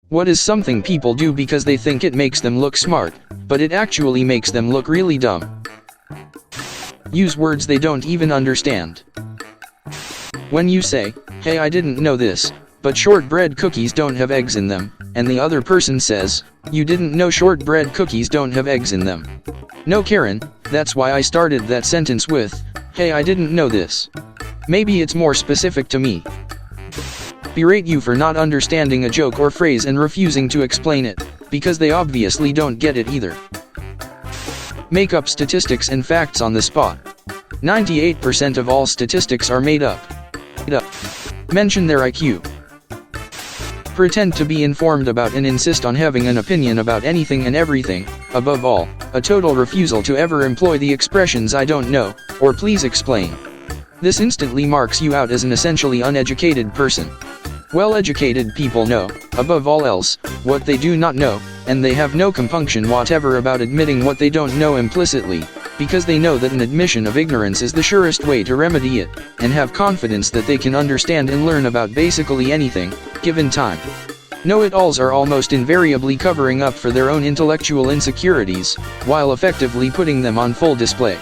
What is something people do because they think it makes them look smart, but it actually makes them look really dumb? Use words they don't even understand. When you say, "Hey, I didn't know this, but shortbread cookies don't have eggs in them," and the other person says, "You didn't know shortbread cookies don't have eggs in them." No, Karen, that's why I started that sentence with, "Hey, I didn't know this." Maybe it's more specific to me. Berate you for not understanding a joke or phrase and refusing to explain it, because they obviously don't get it either. Make up statistics and facts on the spot. 98% of all statistics are made up. Mention their IQ. Pretend to be informed about and insist on having an opinion about anything and everything. Above all, a total refusal to ever employ the expressions "I don't know," or "please explain." This instantly marks you out as an essentially uneducated person. Well-educated people know, above all else, what they do not know, and they have no compunction whatever about admitting what they don't know implicitly, because they know that an admission of ignorance is the surest way to remedy it, and have confidence that they can understand and learn about basically anything, given time. Know-it-alls are almost invariably covering up for their own intellectual insecurities, while effectively putting them on full display.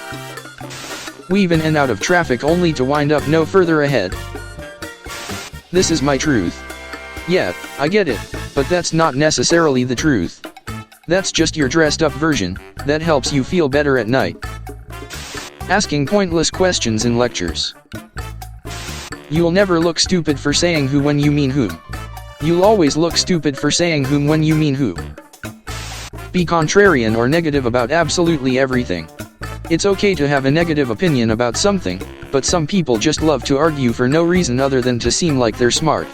Weave in and out of traffic only to wind up no further ahead. This is my truth. Yeah, I get it, but that's not necessarily the truth. That's just your dressed up version, that helps you feel better at night. Asking pointless questions in lectures. You'll never look stupid for saying who when you mean whom. You'll always look stupid for saying whom when you mean who. Be contrarian or negative about absolutely everything. It's okay to have a negative opinion about something, but some people just love to argue for no reason other than to seem like they're smart.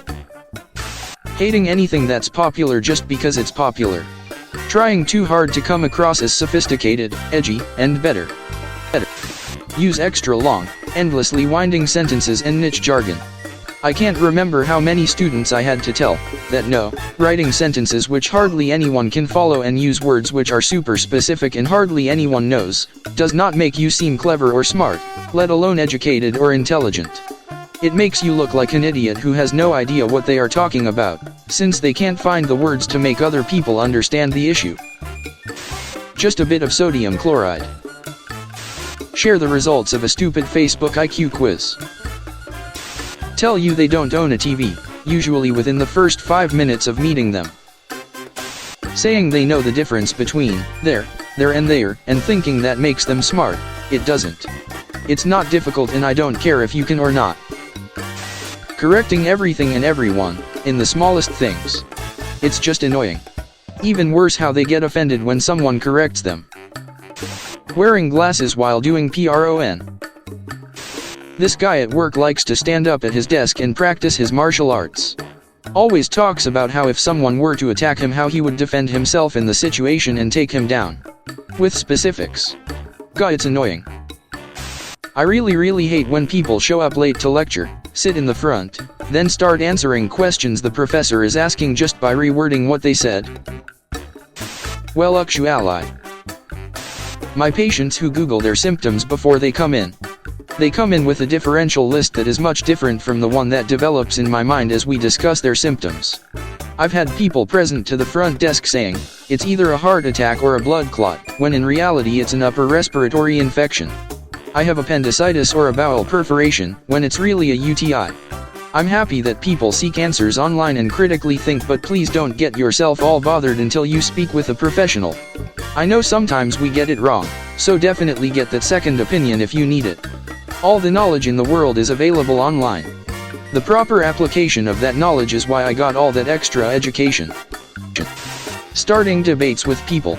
Hating anything that's popular just because it's popular. Trying too hard to come across as sophisticated, edgy, and better. Use extra long, endlessly winding sentences and niche jargon. I can't remember how many students I had to tell that no, writing sentences which hardly anyone can follow and use words which are super specific and hardly anyone knows, does not make you seem clever or smart, let alone educated or intelligent. It makes you look like an idiot who has no idea what they are talking about, since they can't find the words to make other people understand the issue. Just a bit of sodium chloride. Share the results of a stupid Facebook IQ quiz. Tell you they don't own a TV, usually within the first 5 minutes of meeting them. Saying they know the difference between there, and there, and thinking that makes them smart. It doesn't. It's not difficult and I don't care if you can or not. Correcting everything and everyone, in the smallest things. It's just annoying. Even worse how they get offended when someone corrects them. Wearing glasses while doing PRON. This guy at work likes to stand up at his desk and practice his martial arts. Always talks about how if someone were to attack him how he would defend himself in the situation and take him down. With specifics. God, it's annoying. I really hate when people show up late to lecture, sit in the front, then start answering questions the professor is asking just by rewording what they said. Well, actually, my patients who Google their symptoms before they come in. They come in with a differential list that is much different from the one that develops in my mind as we discuss their symptoms. I've had people present to the front desk saying, it's either a heart attack or a blood clot, when in reality it's an upper respiratory infection. I have appendicitis or a bowel perforation, when it's really a UTI. I'm happy that people seek answers online and critically think, but please don't get yourself all bothered until you speak with a professional. I know sometimes we get it wrong, so definitely get that second opinion if you need it. All the knowledge in the world is available online. The proper application of that knowledge is why I got all that extra education. Starting debates with people.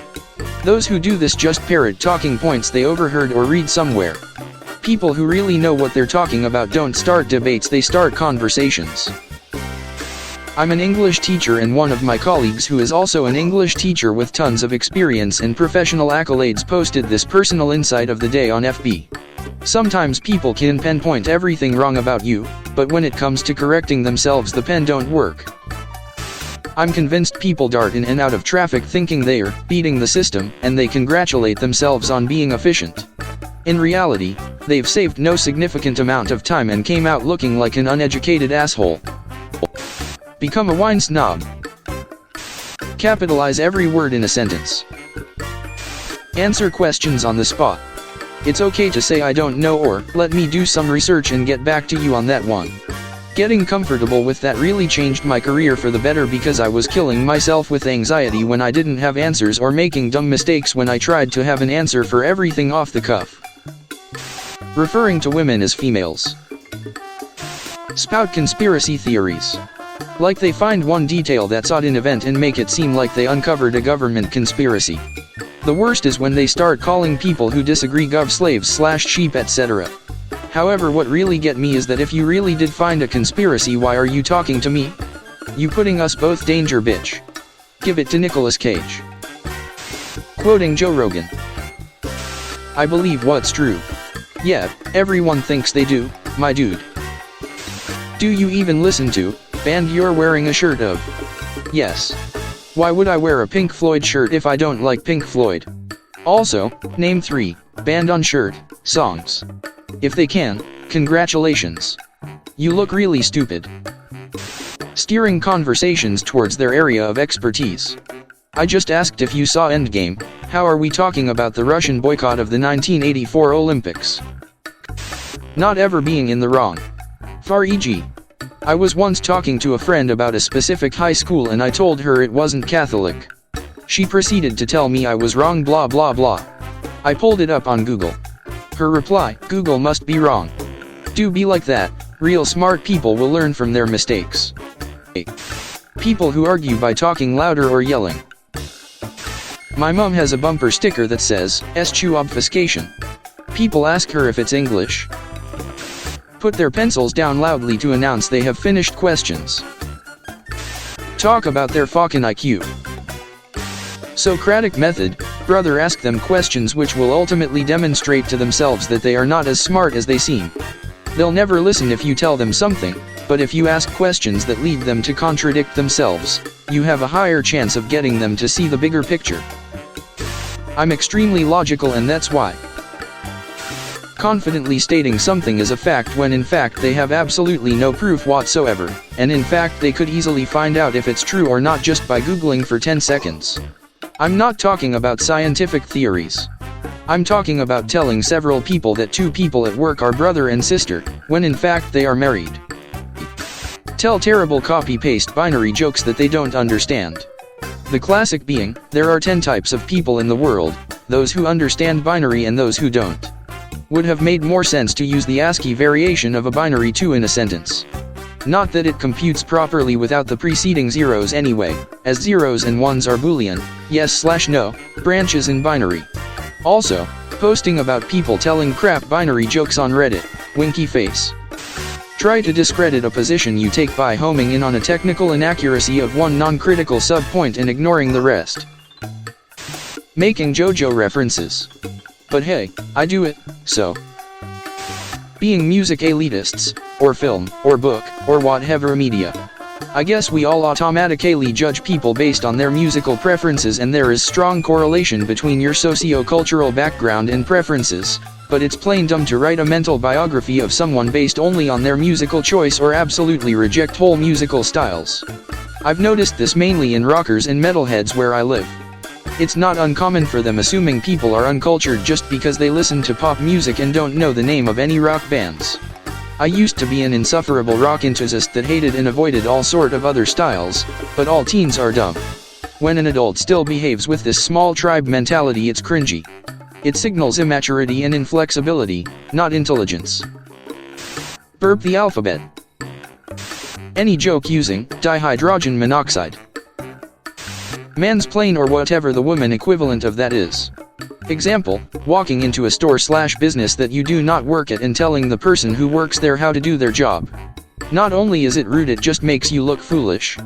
Those who do this just parrot talking points they overheard or read somewhere. People who really know what they're talking about don't start debates, they start conversations. I'm an English teacher and one of my colleagues who is also an English teacher with tons of experience and professional accolades posted this personal insight of the day on FB. Sometimes people can pinpoint everything wrong about you, but when it comes to correcting themselves the pen don't work. I'm convinced people dart in and out of traffic thinking they're beating the system, and they congratulate themselves on being efficient. In reality, they've saved no significant amount of time and came out looking like an uneducated asshole. Become a wine snob. Capitalize every word in a sentence. Answer questions on the spot. It's okay to say I don't know or, let me do some research and get back to you on that one. Getting comfortable with that really changed my career for the better because I was killing myself with anxiety when I didn't have answers or making dumb mistakes when I tried to have an answer for everything off the cuff. Referring to women as females. Spout conspiracy theories. Like they find one detail that's odd in event and make it seem like they uncovered a government conspiracy. The worst is when they start calling people who disagree gov slaves/sheep etc. However, what really get me is that if you really did find a conspiracy, why are you talking to me? You putting us both danger, bitch. Give it to Nicolas Cage. Quoting Joe Rogan. I believe what's true. Yeah, everyone thinks they do, my dude. Do you even listen to band you're wearing a shirt of? Yes. Why would I wear a Pink Floyd shirt if I don't like Pink Floyd? Also, name 3 band on shirt songs. If they can, congratulations. You look really stupid. Steering conversations towards their area of expertise. I just asked if you saw Endgame. How are we talking about the Russian boycott of the 1984 Olympics? Not ever being in the wrong. For e.g., I was once talking to a friend about a specific high school and I told her it wasn't Catholic. She proceeded to tell me I was wrong blah blah blah. I pulled it up on Google. Her reply, Google must be wrong. Do be like that, real smart people will learn from their mistakes. People who argue by talking louder or yelling. My mom has a bumper sticker that says, "Eschew obfuscation." People ask her if it's English. Put their pencils down loudly to announce they have finished questions. Talk about their fucking IQ. Socratic method, brother, ask them questions which will ultimately demonstrate to themselves that they are not as smart as they seem. They'll never listen if you tell them something, but if you ask questions that lead them to contradict themselves, you have a higher chance of getting them to see the bigger picture. I'm extremely logical and that's why. Confidently stating something is a fact when in fact they have absolutely no proof whatsoever, and in fact they could easily find out if it's true or not just by Googling for 10 seconds. I'm not talking about scientific theories. I'm talking about telling several people that 2 people at work are brother and sister, when in fact they are married. Tell terrible copy-paste binary jokes that they don't understand. The classic being, there are 10 types of people in the world, those who understand binary and those who don't. Would have made more sense to use the ASCII variation of a binary 2 in a sentence. Not that it computes properly without the preceding zeros anyway, as zeros and ones are Boolean, yes/no, branches in binary. Also, posting about people telling crap binary jokes on Reddit, winky face. Try to discredit a position you take by homing in on a technical inaccuracy of one non-critical subpoint and ignoring the rest. Making JoJo references. But hey, I do it, so. Being music elitists, or film, or book, or whatever media. I guess we all automatically judge people based on their musical preferences and there is strong correlation between your socio-cultural background and preferences, but it's plain dumb to write a mental biography of someone based only on their musical choice or absolutely reject whole musical styles. I've noticed this mainly in rockers and metalheads where I live. It's not uncommon for them assuming people are uncultured just because they listen to pop music and don't know the name of any rock bands. I used to be an insufferable rock enthusiast that hated and avoided all sort of other styles, but all teens are dumb. When an adult still behaves with this small tribe mentality, it's cringy. It signals immaturity and inflexibility, not intelligence. Burp the alphabet. Any joke using dihydrogen monoxide. Mansplain or whatever the woman equivalent of that is. Example, walking into a store/business that you do not work at and telling the person who works there how to do their job. Not only is it rude, it just makes you look foolish.